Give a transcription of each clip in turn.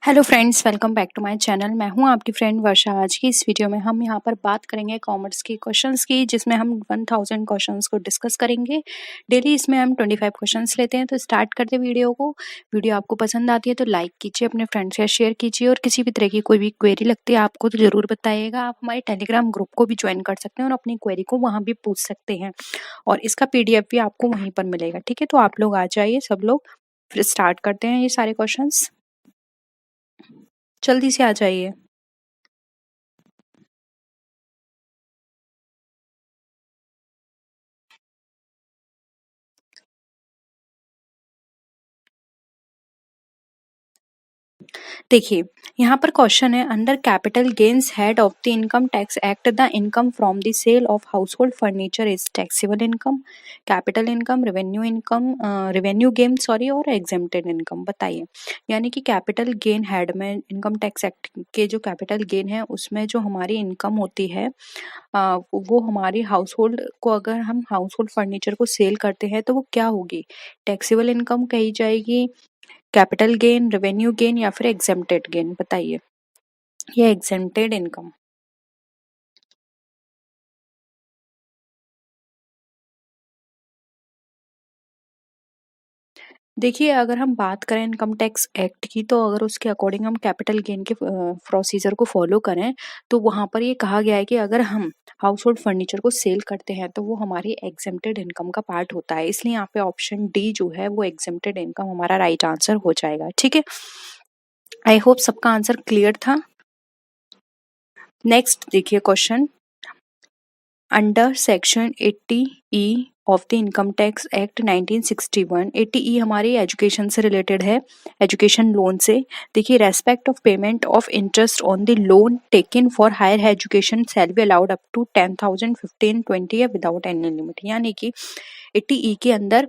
Hello friends, welcome back to my channel. मैं हूं आपकी फ्रेंड वर्षा। आज की इस वीडियो में हम यहां पर बात करेंगे कॉमर्स के क्वेश्चंस की, जिसमें हम 1000 क्वेश्चंस को डिस्कस करेंगे। डेली इसमें हम 25 क्वेश्चंस लेते हैं। तो स्टार्ट करते हैं वीडियो को। वीडियो आपको पसंद आती है तो लाइक कीजिए, अपने फ्रेंड्स से शेयर कीजिए, और किसी भी तरह की कोई भी क्वेरी लगती है आपको तो ज़रूर बताइएगा। आप हमारे टेलीग्राम ग्रुप को भी ज्वाइन कर सकते हैं और अपनी क्वेरी को वहाँ भी पूछ सकते हैं, और इसका PDF भी आपको वहीं पर मिलेगा। ठीक है, तो आप लोग आ जाइए सब लोग, फिर स्टार्ट करते हैं ये सारे क्वेश्चन। जल्दी से आ जाइए। देखिए, यहाँ पर क्वेश्चन है, under capital gains head of the income tax act the income from the sale of household furniture is taxable income, capital income, revenue gain sorry, और एग्जेम्प्टेड इनकम। बताइए। यानी कि कैपिटल गेन हेड में income tax act के जो capital gain है उसमें जो हमारी इनकम होती है, वो हमारी हाउस होल्ड को, अगर हम हाउस होल्ड फर्नीचर को सेल करते हैं तो वो क्या होगी, टैक्सेबल इनकम कही जाएगी, कैपिटल गेन, रेवेन्यू गेन, या फिर एग्जेम्प्टेड गेन। बताइए। ये एग्जेम्प्टेड इनकम। देखिए, अगर हम बात करें इनकम टैक्स एक्ट की, तो अगर उसके अकॉर्डिंग हम कैपिटल गेन के प्रोसीजर को फॉलो करें तो वहाँ पर ये कहा गया है कि अगर हम हाउस होल्ड फर्नीचर को सेल करते हैं तो वो हमारी एग्जेम्प्टेड इनकम का पार्ट होता है। इसलिए यहाँ पे ऑप्शन डी जो है वो एग्जेम्प्टेड इनकम हमारा राइट आंसर हो जाएगा। ठीक है, आई होप सबका आंसर क्लियर था। नेक्स्ट देखिए question, under section 80E of the income tax act 1961, 80E हमारी एजुकेशन से रिलेटेड है, एजुकेशन लोन से। देखिए, respect of payment of interest on the loan taken for higher education shall be allowed up to 10,000, 15, 20 या without any limit. यानी कि 80E के अंदर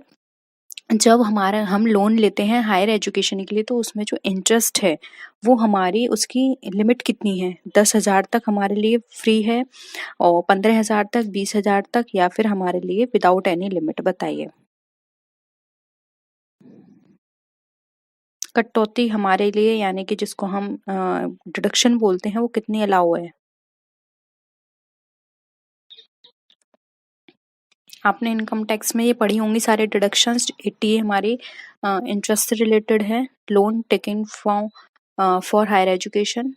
जब हमारा हम लोन लेते हैं हायर एजुकेशन के लिए, तो उसमें जो इंटरेस्ट है वो हमारी, उसकी लिमिट कितनी है, 10,000 तक हमारे लिए फ्री है, और 15,000 तक, 20,000 तक, या फिर हमारे लिए विदाउट एनी लिमिट। बताइए। कटौती हमारे लिए, यानी कि जिसको हम डिडक्शन बोलते हैं, वो कितनी अलाउ है। आपने इनकम टैक्स में ये पढ़ी होंगी सारे डिडक्शंस। 80 हमारी इंटरेस्ट से रिलेटेड है, loan taking from for higher education.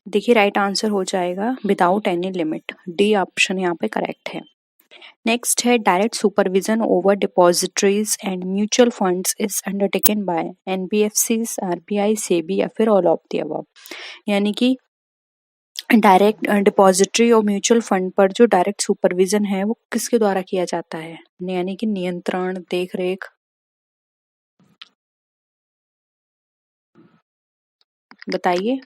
देखिए, राइट आंसर हो जाएगा without any limit, D option यहाँ पे करेक्ट है। नेक्स्ट है, direct supervision over depositories and mutual funds is undertaken by NBFCs, RBI, SEBI, या फिर ऑल ऑफ द अबव। यानी कि डायरेक्ट डिपॉजिटरी और म्यूचुअल फंड पर जो डायरेक्ट सुपरविजन है वो किसके द्वारा किया जाता है, यानी कि नियंत्रण, देख रेख। बताइए,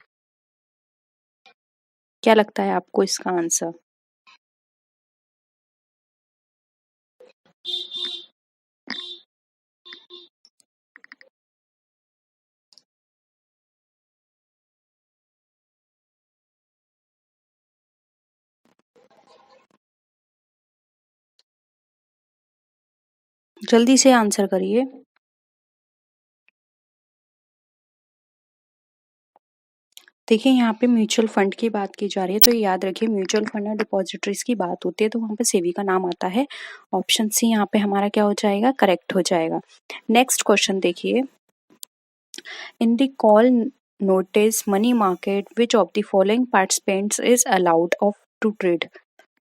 क्या लगता है आपको इसका आंसर। जल्दी से आंसर करिए। देखिए, यहाँ पे म्यूचुअल फंड की बात की जा रही है, तो ये याद रखिए, म्यूचुअल फंड और डिपॉजिटरीज की बात होती है तो वहाँ पे सेबी का नाम आता है। ऑप्शन सी यहाँ पे हमारा क्या हो जाएगा, करेक्ट हो जाएगा। नेक्स्ट क्वेश्चन देखिए, in the call notice money market which of the following participants is allowed of to trade,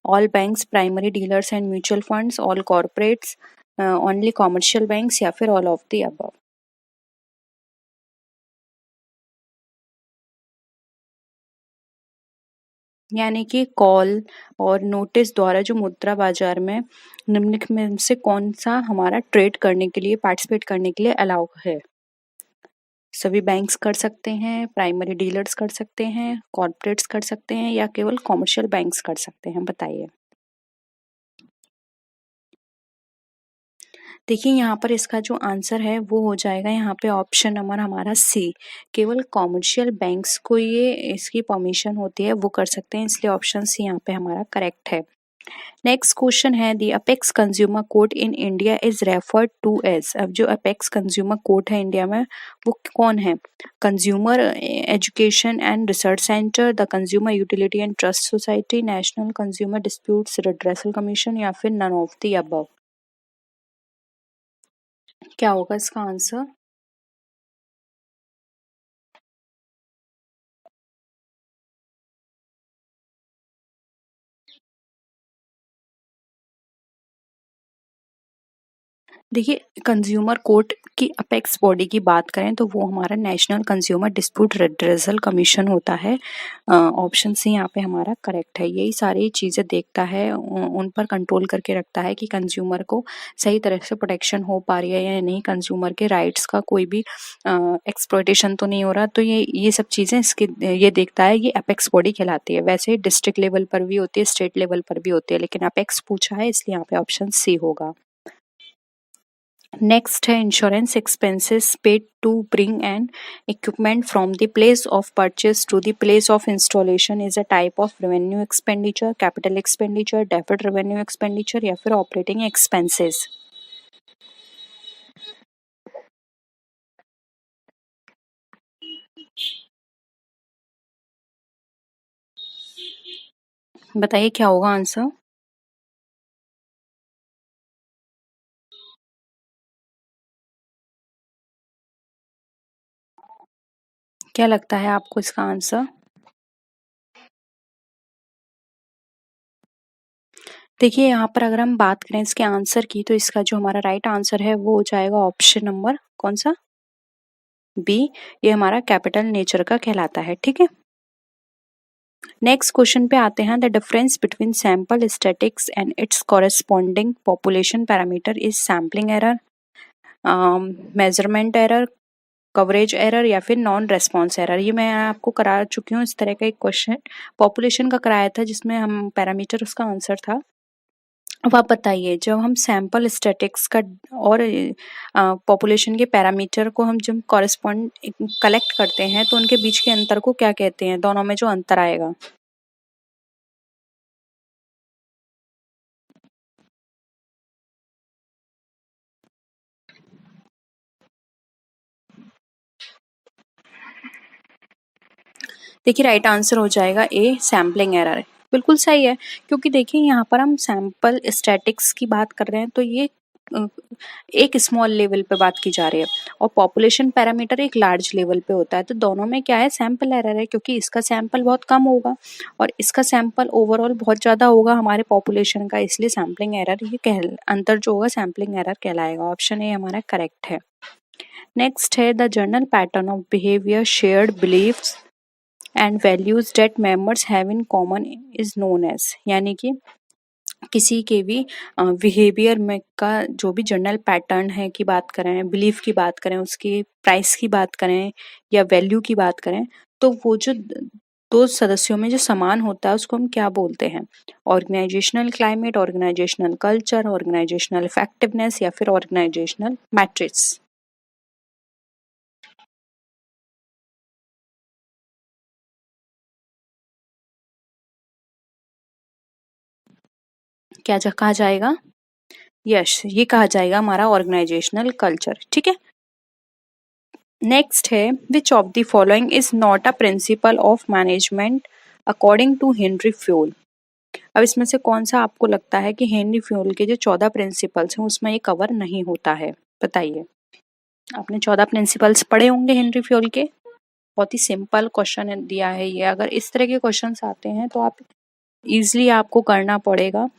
all banks, primary dealers and mutual funds, all corporates, only commercial banks, या फिर all of the above. यानी कि call और notice द्वारा जो मुद्रा बाजार में निम्नलिखित में से कौन सा हमारा ट्रेड करने के लिए, पार्टिसिपेट करने के लिए अलाउ है। सभी बैंक्स कर सकते हैं, प्राइमरी डीलर्स कर सकते हैं, कॉर्पोरेट्स कर सकते हैं, या केवल कॉमर्शियल बैंक्स कर सकते हैं। बताइए। देखिए, यहाँ पर इसका जो आंसर है वो हो जाएगा यहाँ पे ऑप्शन नंबर हमारा सी, केवल कॉमर्शियल बैंक्स को ये इसकी परमिशन होती है, वो कर सकते हैं, इसलिए ऑप्शन सी यहाँ पे हमारा करेक्ट है। नेक्स्ट क्वेश्चन है the apex consumer court in India is referred to as. अब जो अपेक्स कंज्यूमर कोर्ट है इंडिया में वो कौन है? Consumer education and research centre, the consumer utility and trust society, national consumer disputes redressal commission या फिर नन ऑफ द अबव। क्या होगा इसका आंसर? देखिए, कंज्यूमर कोर्ट की अपेक्स बॉडी की बात करें तो वो हमारा national consumer dispute redressal commission होता है। ऑप्शन सी यहाँ पे हमारा करेक्ट है। यही सारी चीज़ें देखता है, उन पर कंट्रोल करके रखता है कि कंज्यूमर को सही तरह से प्रोटेक्शन हो पा रही है या नहीं, कंज्यूमर के राइट्स का कोई भी एक्सप्लॉयटेशन तो नहीं हो रहा। तो ये सब चीज़ें इसके ये देखता है, ये अपेक्स बॉडी कहलाती है। वैसे डिस्ट्रिक्ट लेवल पर भी होती है, स्टेट लेवल पर भी होती है, लेकिन अपेक्स पूछा है इसलिए यहाँ पे ऑप्शन सी होगा। नेक्स्ट है insurance expenses paid to bring an equipment from the place of purchase to the place of installation is a type of revenue expenditure, capital expenditure, deferred revenue expenditure या फिर operating expenses. बताइए क्या होगा answer? क्या लगता है आपको इसका आंसर? देखिए, यहाँ पर अगर हम बात करें इसके आंसर की तो इसका जो हमारा राइट आंसर है वो हो जाएगा ऑप्शन नंबर कौन सा? बी। ये हमारा कैपिटल नेचर का कहलाता है। ठीक है, नेक्स्ट क्वेश्चन पे आते हैं। The difference between sample statics and it's corresponding population parameter is sampling error, measurement error, coverage error या फिर नॉन रेस्पॉन्स एरर। ये मैं आपको करा चुकी हूँ इस तरह का एक क्वेश्चन, पॉपुलेशन का कराया था जिसमें हम पैरामीटर उसका आंसर था। अब आप बताइए, जब हम सैंपल स्टैटिक्स का और पॉपुलेशन के पैरामीटर को हम जब कॉरेस्पॉन्ड कलेक्ट करते हैं तो उनके बीच के अंतर को क्या कहते हैं? दोनों में जो अंतर आएगा। देखिए, राइट आंसर हो जाएगा ए, सैम्पलिंग एरर। बिल्कुल सही है, क्योंकि देखिए यहाँ पर हम सैंपल स्टैटिक्स की बात कर रहे हैं तो ये अ, एक स्मॉल लेवल पे बात की जा रही है और पॉपुलेशन पैरामीटर एक लार्ज लेवल पे होता है। तो दोनों में क्या है? सैंपल एरर है, क्योंकि इसका सैंपल बहुत कम होगा और इसका सैंपल ओवरऑल बहुत ज़्यादा होगा हमारे पॉपुलेशन का, इसलिए सैम्पलिंग एरर ये कह अंतर जो होगा सैम्पलिंग एरर कहलाएगा। ऑप्शन ए हमारा करेक्ट है। नेक्स्ट है the general pattern of behaviour shared beliefs and values that members have in common is known as. यानी कि किसी के भी बिहेवियर में का जो भी जनरल पैटर्न है की बात करें, बिलीफ की बात करें, उसकी प्राइस की बात करें या वैल्यू की बात करें, तो वो जो दो सदस्यों में जो समान होता है उसको हम क्या बोलते हैं? Organisational climate, organisational culture, organisational effectiveness या फिर ऑर्गेनाइजेशनल मैट्रिक्स। क्या कहा जाएगा? यस, ये कहा जाएगा हमारा ऑर्गेनाइजेशनल कल्चर। ठीक है, नेक्स्ट है which of the following is not a principle of management according to Henry Fayol. अब इसमें से कौन सा आपको लगता है कि हेनरी फ्यूल के जो 14 प्रिंसिपल्स हैं उसमें ये कवर नहीं होता है? बताइए, आपने 14 प्रिंसिपल्स पढ़े होंगे हेनरी फ्यूल के। बहुत ही सिंपल क्वेश्चन दिया है ये। अगर इस तरह के क्वेश्चंस आते हैं तो आप इजिली आपको करना पड़ेगा।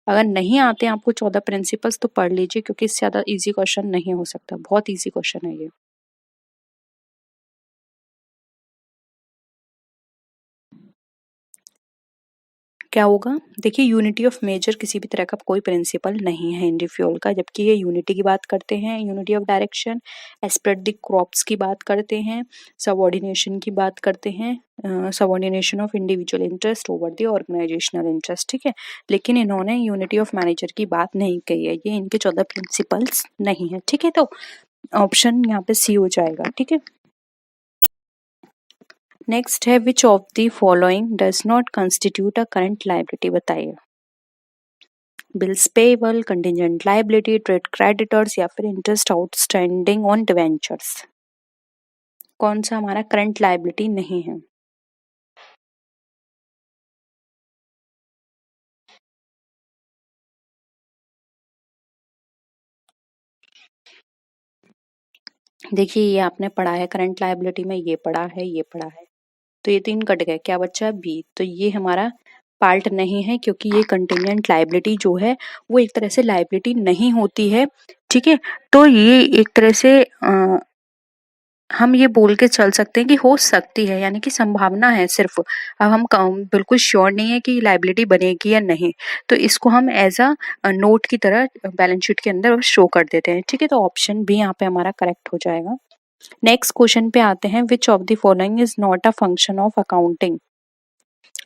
अगर नहीं आते हैं आपको 14 प्रिंसिपल्स तो पढ़ लीजिए, क्योंकि इससे ज़्यादा इजी क्वेश्चन नहीं हो सकता। बहुत इजी क्वेश्चन है ये। क्या होगा? देखिए, यूनिटी ऑफ मेजर किसी भी तरह का कोई प्रिंसिपल नहीं है हेनरी फ्यूल का, जबकि ये यूनिटी की बात करते हैं, unity of direction, esprit de corps की बात करते हैं, सबऑर्डिनेशन की बात करते हैं, subordination of individual interest over the organisational interest. ठीक है, लेकिन इन्होंने यूनिटी ऑफ मैनेजर की बात नहीं कही है, ये इनके 14 प्रिंसिपल्स नहीं है। ठीक है, तो ऑप्शन यहाँ पे सी हो जाएगा। ठीक है, नेक्स्ट है which of the following does not constitute a current liability. बताइए, bills payable, contingent liability, trade creditors या फिर इंटरेस्ट आउटस्टैंडिंग ऑन डिवेंचर्स। कौन सा हमारा करंट लायबिलिटी नहीं है? देखिए ये आपने पढ़ा है करंट लायबिलिटी में, ये पढ़ा है, ये पढ़ा है, तो ये तीन कट गए, क्या बचा बी। तो ये हमारा पार्ट नहीं है क्योंकि ये कंटिजेंट लायबिलिटी जो है वो एक तरह से लायबिलिटी नहीं होती है, ठीक है। तो ये एक तरह से हम ये बोल के चल सकते हैं कि हो सकती है, यानी कि संभावना है सिर्फ। अब हम बिल्कुल श्योर नहीं है कि लायबिलिटी बनेगी या नहीं, तो इसको हम एज अ नोट की तरह बैलेंस शीट के अंदर शो कर देते हैं, ठीक है। तो ऑप्शन बी यहाँ पे हमारा करेक्ट हो जाएगा। नेक्स्ट क्वेश्चन पे आते हैं, which of the following is not a function of accounting.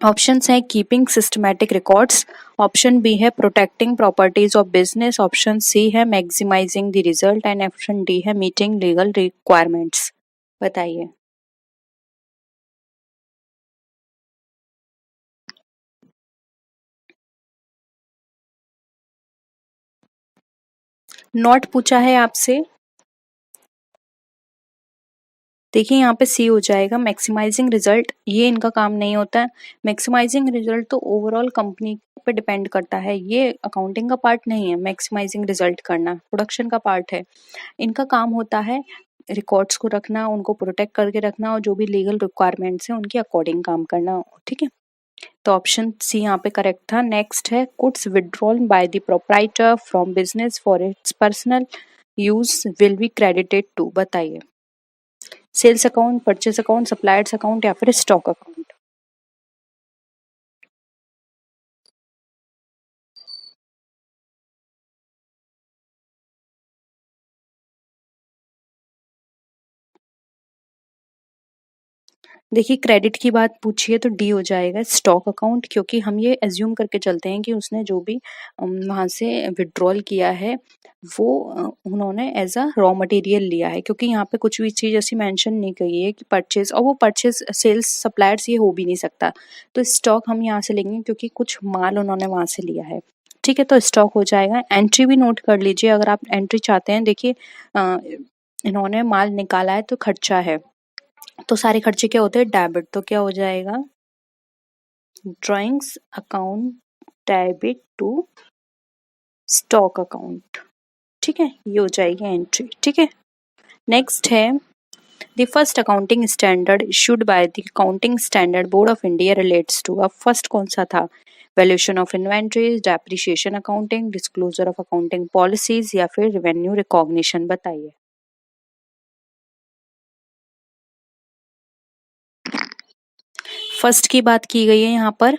Options है keeping systematic records, option B है protecting properties of business, option C है maximising the result and option D है meeting legal requirements. बताइए। Not पूछा है आपसे, देखिए यहाँ पे सी हो जाएगा मैक्सिमाइजिंग रिजल्ट, ये इनका काम नहीं होता है। मैक्सिमाइजिंग रिजल्ट तो ओवरऑल कंपनी पे डिपेंड करता है, ये अकाउंटिंग का पार्ट नहीं है। मैक्सिमाइजिंग रिजल्ट करना प्रोडक्शन का पार्ट है। इनका काम होता है रिकॉर्ड्स को रखना, उनको प्रोटेक्ट करके रखना और जो भी लीगल रिक्वायरमेंट्स हैं उनके अकॉर्डिंग काम करना, ठीक है। तो ऑप्शन सी यहाँ पे करेक्ट था। नेक्स्ट है goods withdrawn by the proprietor from business for its personal use will be credited to. बताइए। Sales account, purchase account, suppliers account या फिर स्टॉक अकाउंट। देखिए क्रेडिट की बात पूछिए तो डी हो जाएगा स्टॉक अकाउंट, क्योंकि हम ये एज्यूम करके चलते हैं कि उसने जो भी वहां से विड्रॉल किया है वो उन्होंने एज अ रॉ मटेरियल लिया है, क्योंकि यहाँ पे कुछ भी चीज ऐसी मेंशन नहीं कही है कि परचेज, और वो परचेज सेल्स सप्लायर्स ये हो भी नहीं सकता। तो स्टॉक हम यहाँ से लेंगे क्योंकि कुछ माल उन्होंने वहां से लिया है, ठीक है। तो स्टॉक हो जाएगा। एंट्री भी नोट कर लीजिए अगर आप एंट्री चाहते हैं। देखिए इन्होंने माल निकाला है तो खर्चा है, तो सारे खर्चे क्या होते हैं डेबिट, तो क्या हो जाएगा drawings account debit to stock account, ठीक है। ये हो जाएगी एंट्री, ठीक है। नेक्स्ट है the first accounting standard issued by the accounting standard board of India relates to. अब फर्स्ट कौन सा था? Valuation of inventories, depreciation accounting, disclosure of accounting policies या फिर रेवेन्यू रिकॉग्निशन। बताइए। फर्स्ट की बात की गई है यहाँ पर,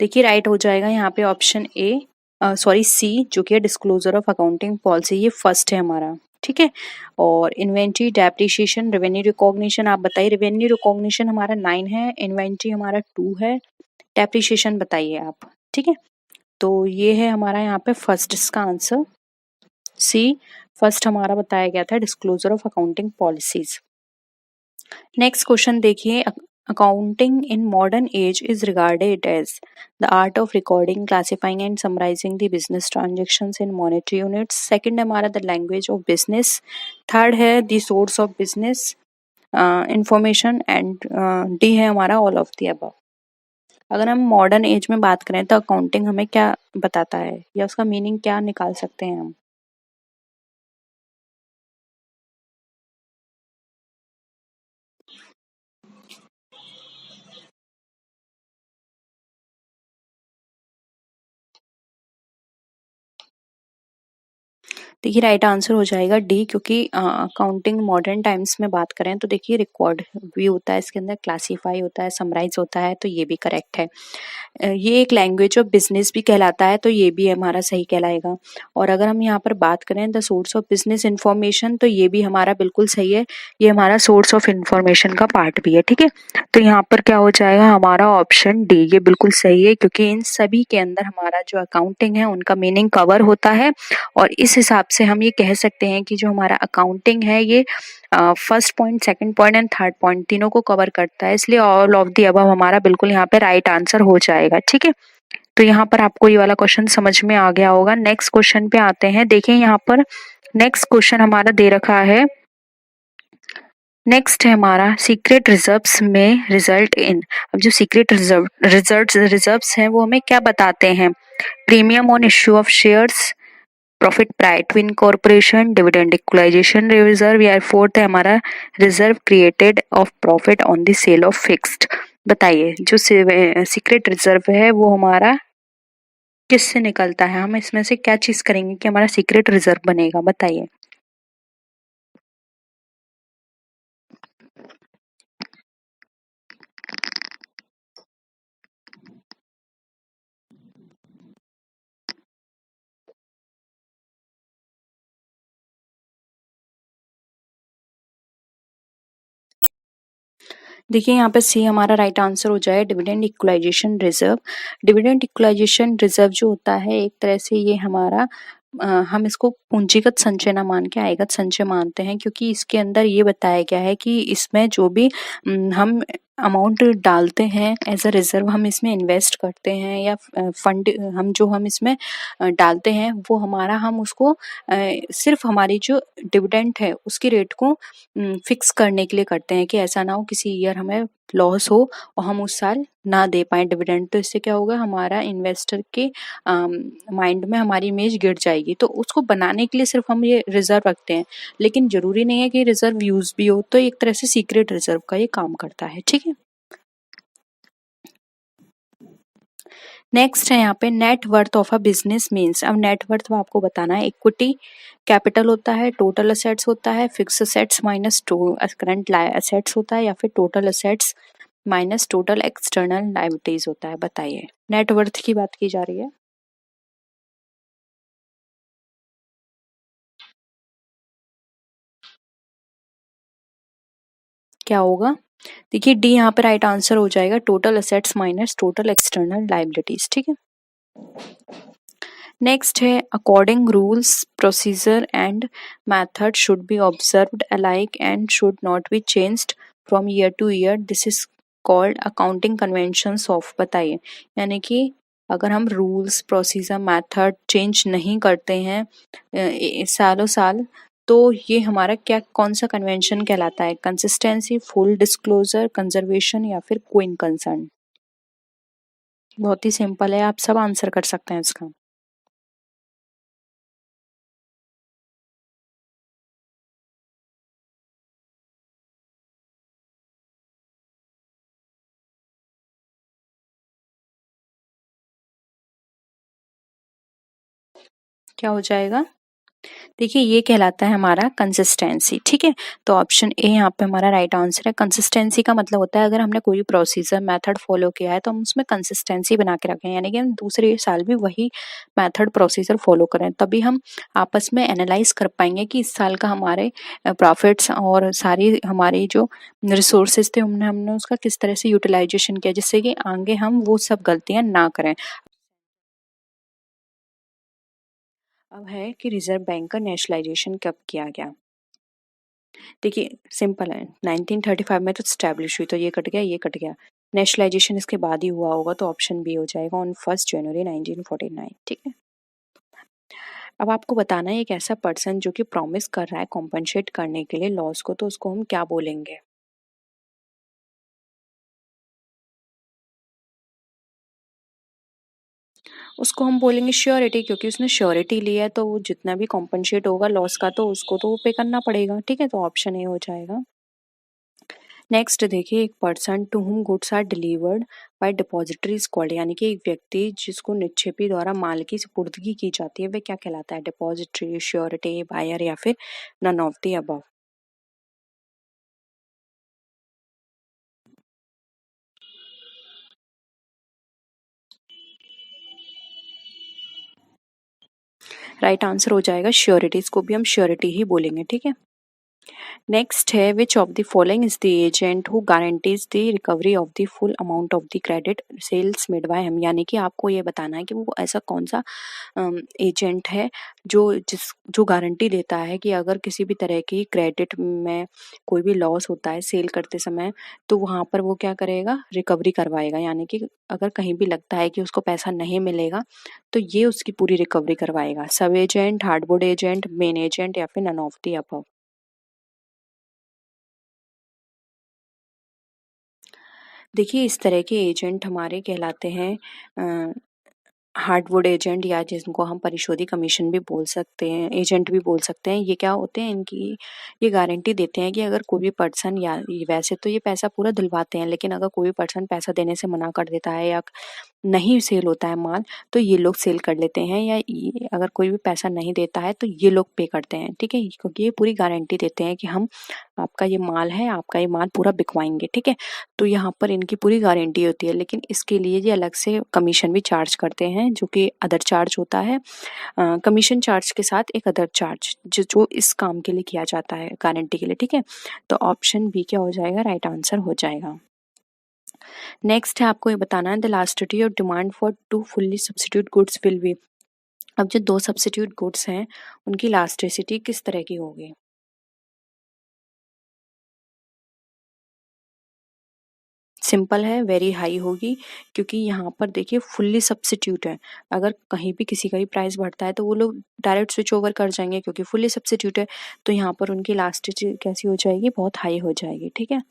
देखिए राइट हो जाएगा यहाँ पे ऑप्शन ए, सॉरी सी, जो कि है डिस्क्लोजर ऑफ अकाउंटिंग पॉलिसी, ये फर्स्ट है हमारा, ठीक है। और इन्वेंट्री, डेप्रिसिएशन, रेवेन्यू रिकॉग्निशन आप बताइए। रेवेन्यू रिकॉग्निशन हमारा 9 है, इन्वेंट्री हमारा 2 है, डेप्रिसिएशन बताइए आप, ठीक है। तो ये है हमारा यहाँ पे फर्स्ट, इसका आंसर सी फर्स्ट हमारा बताया गया था, disclosure of accounting policies. Next question देखिए, accounting in modern age is regarded as the art of recording, classifying and summarizing the business transactions in monetary units. Second है हमारा the language of business. Third है the source of business information and D है हमारा all of the above. अगर हम modern age में बात करें तो अकाउंटिंग हमें क्या बताता है या उसका मीनिंग क्या निकाल सकते हैं हम? देखिए राइट आंसर हो जाएगा डी, क्योंकि अकाउंटिंग मॉडर्न टाइम्स में बात करें तो देखिए रिकॉर्ड भी होता है इसके अंदर, क्लासीफाई होता है, समराइज होता है, तो ये भी करेक्ट है। ये एक लैंग्वेज ऑफ बिजनेस भी कहलाता है, तो ये भी हमारा सही कहलाएगा। और अगर हम यहाँ पर बात करें the source of business information, तो ये भी हमारा बिल्कुल सही है, ये हमारा सोर्स ऑफ इंफॉर्मेशन का पार्ट भी है, ठीक है। तो यहाँ पर क्या हो जाएगा हमारा ऑप्शन डी, ये बिल्कुल सही है, क्योंकि इन सभी के अंदर हमारा जो अकाउंटिंग है उनका मीनिंग कवर होता है और इस हिसाब से हम ये कह सकते हैं कि जो हमारा अकाउंटिंग है ये first point, second point and third point तीनों को कवर करता है, इसलिए ऑल ऑफ द अबव हमारा बिल्कुल यहाँ पे राइट आंसर हो जाएगा। ठीक है, तो यहाँ पर आपको ये वाला क्वेश्चन समझ में आ गया होगा। नेक्स्ट क्वेश्चन पे आते हैं। देखिए यहाँ पर नेक्स्ट क्वेश्चन हमारा दे रखा है, नेक्स्ट है हमारा सीक्रेट रिजर्व्स में रिजल्ट इन। अब जो सीक्रेट रिजर्व्स हैं वो हमें क्या बताते हैं? Premium on issue of shares, profit prior to incorporation, dividend equalisation reserve, या फोर्थ है हमारा reserve created of profit on the sale of fixed. बताइए जो सीक्रेट रिजर्व है वो हमारा किससे निकलता है? हम इसमें से क्या चीज करेंगे कि हमारा सीक्रेट रिजर्व बनेगा? बताइए। देखिए यहाँ पे सी हमारा राइट आंसर हो जाए dividend equalisation reserve. Dividend equalisation reserve जो होता है एक तरह से ये हमारा हम इसको पूंजीगत संचय ना मान के आयगत संचय मानते हैं, क्योंकि इसके अंदर ये बताया गया है कि इसमें जो भी हम अमाउंट डालते हैं एज अ रिजर्व, हम इसमें इन्वेस्ट करते हैं या फंड हम इसमें डालते हैं वो हमारा हम उसको सिर्फ हमारी जो डिविडेंड है उसकी रेट को फिक्स करने के लिए करते हैं कि ऐसा ना हो किसी ईयर हमें लॉस हो और हम उस साल ना दे पाए डिविडेंड। तो इससे क्या होगा, हमारा इन्वेस्टर के माइंड में हमारी इमेज गिर जाएगी। तो उसको बनाने के लिए सिर्फ हम ये रिजर्व रखते हैं, लेकिन जरूरी नहीं है कि रिजर्व यूज भी हो। तो एक तरह से सीक्रेट रिजर्व का ये काम करता है। ठीक है, नेक्स्ट है यहाँ पे net worth of a business means. अब नेट वर्थ आपको बताना है, इक्विटी कैपिटल होता है, टोटल असेट्स होता है, fix assets minus current assets होता है, या फिर total assets minus total external liabilities होता है। बताइए, नेट वर्थ की बात की जा रही है। क्या होगा? देखिए डी यहाँ पे राइट आंसर हो जाएगा, total assets minus total external liabilities. ठीक है, नेक्स्ट है according rules procedure and method should be observed alike and should not be changed from year two year, this is called accounting conventions of. बताइए, यानी कि अगर हम rules procedure method change नहीं करते हैं सालों साल, तो ये हमारा क्या कौन सा कन्वेंशन कहलाता है? कंसिस्टेंसी, फुल डिस्क्लोजर, कंजर्वेशन, या फिर क्विन कंसर्न। बहुत ही सिंपल है, आप सब आंसर कर सकते हैं इसका। क्या हो जाएगा? देखिए ये कहलाता है हमारा कंसिस्टेंसी। ठीक है, तो ऑप्शन ए यहाँ पे हमारा राइट आंसर है। कंसिस्टेंसी का मतलब होता है अगर हमने कोई प्रोसीजर मेथड फॉलो किया है तो हम उसमें कंसिस्टेंसी बना के रखें, यानी कि हम दूसरे साल भी वही मेथड प्रोसीजर फॉलो करें, तभी हम आपस में एनालाइज कर पाएंगे कि इस साल का हमारे प्रॉफिट्स और सारी हमारी जो रिसोर्सेज थे हमने हमने उसका किस तरह से यूटिलाइजेशन किया, जिससे कि आगे हम वो सब गलतियां ना करें। अब है कि रिजर्व बैंक का नेशनलाइजेशन कब किया गया? देखिए सिंपल है, 1935 में तो स्टैब्लिश हुई, तो ये कट गया, ये कट गया। नेशनलाइजेशन इसके बाद ही हुआ होगा, तो ऑप्शन बी हो जाएगा, ऑन 1 जनवरी 1949। ठीक है, अब आपको बताना है एक ऐसा पर्सन जो कि प्रॉमिस कर रहा है कॉम्पनसेट करने के लिए लॉस को, तो उसको हम क्या बोलेंगे? उसको हम बोलेंगे श्योरिटी, क्योंकि उसने श्योरिटी लिया है तो वो जितना भी कॉम्पनसेट होगा लॉस का तो उसको तो वो पे करना पड़ेगा। ठीक है, तो ऑप्शन ए हो जाएगा। नेक्स्ट देखिए, एक person to whom goods are delivered by depository is called, यानी कि एक व्यक्ति जिसको निक्षेपी द्वारा माल की सुपुर्दगी की जाती है वह क्या कहलाता है? डिपॉजिटरी, श्योरिटी, बायर, या फिर none of the above. Right answer हो जाएगा श्योरिटी, इसको भी हम श्योरिटी ही बोलेंगे। ठीक है, नेक्स्ट है which of the following is the agent who guarantees the recovery of the full amount of the credit sales made by him, यानी कि आपको ये बताना है कि वो ऐसा कौन सा एजेंट है जो गारंटी देता है कि अगर किसी भी तरह की क्रेडिट में कोई भी लॉस होता है सेल करते समय, तो वहाँ पर वो क्या करेगा, रिकवरी करवाएगा। यानी कि अगर कहीं भी लगता है कि उसको पैसा नहीं मिलेगा तो ये उसकी पूरी रिकवरी करवाएगा। सब agent, hardwood agent, main agent या फिर नन ऑफ द अबव। देखिए इस तरह के एजेंट हमारे कहलाते हैं हार्डवुड एजेंट, या जिनको हम परिशोधी कमीशन भी बोल सकते हैं, एजेंट भी बोल सकते हैं। ये क्या होते हैं, इनकी ये गारंटी देते हैं कि अगर कोई भी पर्सन, या वैसे तो ये पैसा पूरा दिलवाते हैं, लेकिन अगर कोई भी पर्सन पैसा देने से मना कर देता है या नहीं सेल होता है माल, तो ये लोग सेल कर लेते हैं, या ये अगर कोई भी पैसा नहीं देता है तो ये लोग पे करते हैं। ठीक है, क्योंकि ये पूरी गारंटी देते हैं कि हम आपका ये माल है, आपका ये माल पूरा बिकवाएंगे। ठीक है, तो यहाँ पर इनकी पूरी गारंटी होती है, लेकिन इसके लिए ये अलग से कमीशन भी चार्ज करते हैं, जो कि अदर चार्ज होता है। कमीशन चार्ज के साथ एक अदर चार्ज जो इस काम के लिए किया जाता है, गारंटी के लिए। ठीक है, तो ऑप्शन बी क्या हो जाएगा, राइट आंसर हो जाएगा। नेक्स्ट है आपको ये बताना है the elasticity of demand for two fully substitute goods will be. अब जो दो सब्स्टिट्यूट गुड्स हैं उनकी इलास्टिसिटी किस तरह की होगी। सिंपल है, वेरी हाई होगी, क्योंकि यहाँ पर देखिए फुल्ली सब्स्टिट्यूट है। अगर कहीं भी किसी का भी प्राइस बढ़ता है तो वो लोग डायरेक्ट स्विच ओवर कर जाएंगे, क्योंकि फुल्ली सब्स्टिट्यूट है। तो यहाँ पर उनकी इलास्टिसिटी कैसी हो जाएगी, बहुत हाई हो जाएगी। ठीक है,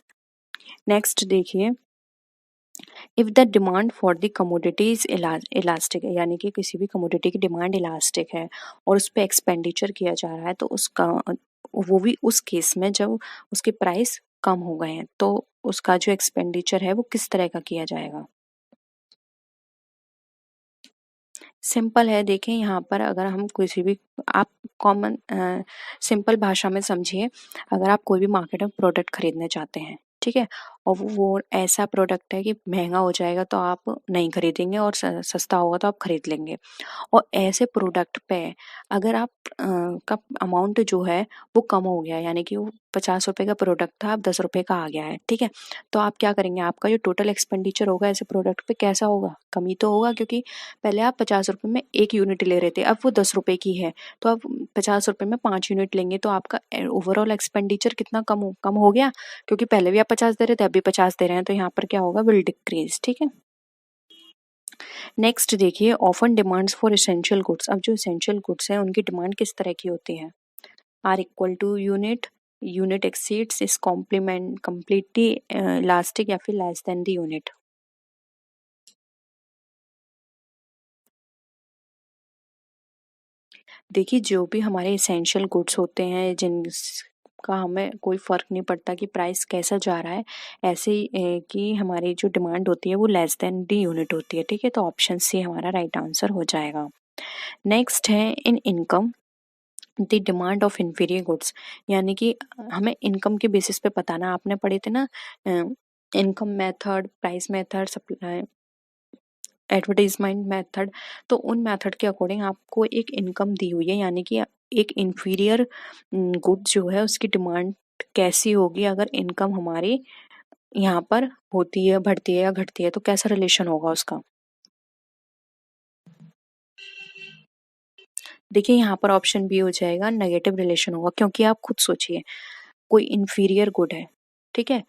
नेक्स्ट देखिए if the demand for the commodity is elastic है, यानी कि किसी भी कमोडिटी की डिमांड इलास्टिक है और उस पर एक्सपेंडिचर किया जा रहा है, तो उसका वो भी उस केस में जब उसके प्राइस कम हो गए हैं, तो उसका जो एक्सपेंडिचर है वो किस तरह का किया जाएगा। सिंपल है, देखें यहाँ पर अगर हम किसी भी, आप कॉमन सिंपल भाषा में समझिए, अगर आप कोई भी मार्केट में प्रोडक्ट खरीदने चाहते हैं, ठीक है, और वो ऐसा प्रोडक्ट है कि महंगा हो जाएगा तो आप नहीं खरीदेंगे, और सस्ता होगा तो आप खरीद लेंगे। और ऐसे प्रोडक्ट पे अगर आप का अमाउंट जो है वो कम हो गया, यानी कि वो 50 रुपए का प्रोडक्ट था, अब 10 रुपए का आ गया है। ठीक है, तो आप क्या करेंगे, आपका जो टोटल एक्सपेंडिचर होगा ऐसे प्रोडक्ट पे कैसा होगा, कमी तो होगा, क्योंकि पहले आप 50 रुपए में एक यूनिट ले रहे थे, अब वो 10 रुपए की है, तो आप 50 रुपए में 5 यूनिट लेंगे, तो आपका ओवरऑल एक्सपेंडिचर कितना कम हो गया, क्योंकि पहले भी आप 50 दे रहे थे, अभी 50 दे रहे हैं, तो यहाँ पर क्या होगा, विल डिक्रीज। ठीक है, नेक्स्ट देखिए often demands for essential goods. अब जो एसेंशियल गुड्स हैं उनकी डिमांड किस तरह की होती है, are equal to unit, unit exceeds, is complement completely elastic, या फिर लेस देन द यूनिट। देखिए जो भी हमारे एसेंशियल गुड्स होते हैं जिनका हमें कोई फ़र्क नहीं पड़ता कि प्राइस कैसा जा रहा है, ऐसे ही कि हमारी जो डिमांड होती है वो लेस देन डी यूनिट होती है। ठीक है, तो ऑप्शन सी हमारा राइट आंसर हो जाएगा। नेक्स्ट है इन income the demand of inferior goods, यानी कि हमें इनकम के बेसिस पे बताना, आपने पढ़े थे ना income method, price method, supply, advertisement method, तो उन मेथड के अकॉर्डिंग आपको एक इनकम दी हुई है, यानी कि एक इंफीरियर गुड जो है उसकी डिमांड कैसी होगी अगर इनकम हमारी यहाँ पर होती है, बढ़ती है या घटती है, तो कैसा रिलेशन होगा उसका। देखिए यहाँ पर ऑप्शन बी हो जाएगा, नेगेटिव रिलेशन होगा, क्योंकि आप खुद सोचिए कोई इंफीरियर गुड है, ठीक है,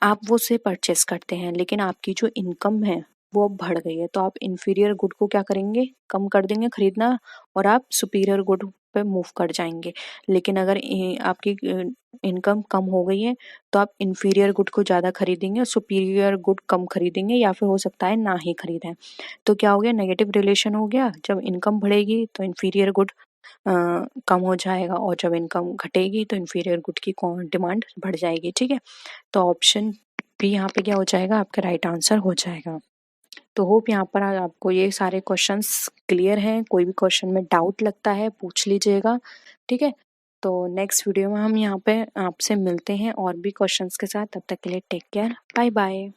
आप वो से परचेस करते हैं, लेकिन आपकी जो इनकम है वो अब बढ़ गई है, तो आप इंफीरियर गुड को क्या करेंगे, कम कर देंगे खरीदना, और आप सुपीरियर गुड पे मूव कर जाएंगे। लेकिन अगर आपकी इनकम कम हो गई है तो आप इंफीरियर गुड को ज़्यादा खरीदेंगे और सुपीरियर गुड कम खरीदेंगे, या फिर हो सकता है ना ही खरीदें। तो क्या हो गया, नेगेटिव रिलेशन हो गया, जब इनकम बढ़ेगी तो इंफीरियर गुड कम हो जाएगा, और जब इनकम घटेगी तो इंफीरियर गुड की डिमांड बढ़ जाएगी। ठीक है, तो ऑप्शन बी यहाँ पे क्या हो जाएगा, आपका राइट आंसर हो जाएगा। तो होप यहाँ पर आज आपको ये सारे क्वेश्चंस क्लियर हैं, कोई भी क्वेश्चन में डाउट लगता है पूछ लीजिएगा। ठीक है, तो नेक्स्ट वीडियो में हम यहाँ पे आपसे मिलते हैं और भी क्वेश्चंस के साथ, तब तक के लिए टेक केयर, बाय बाय।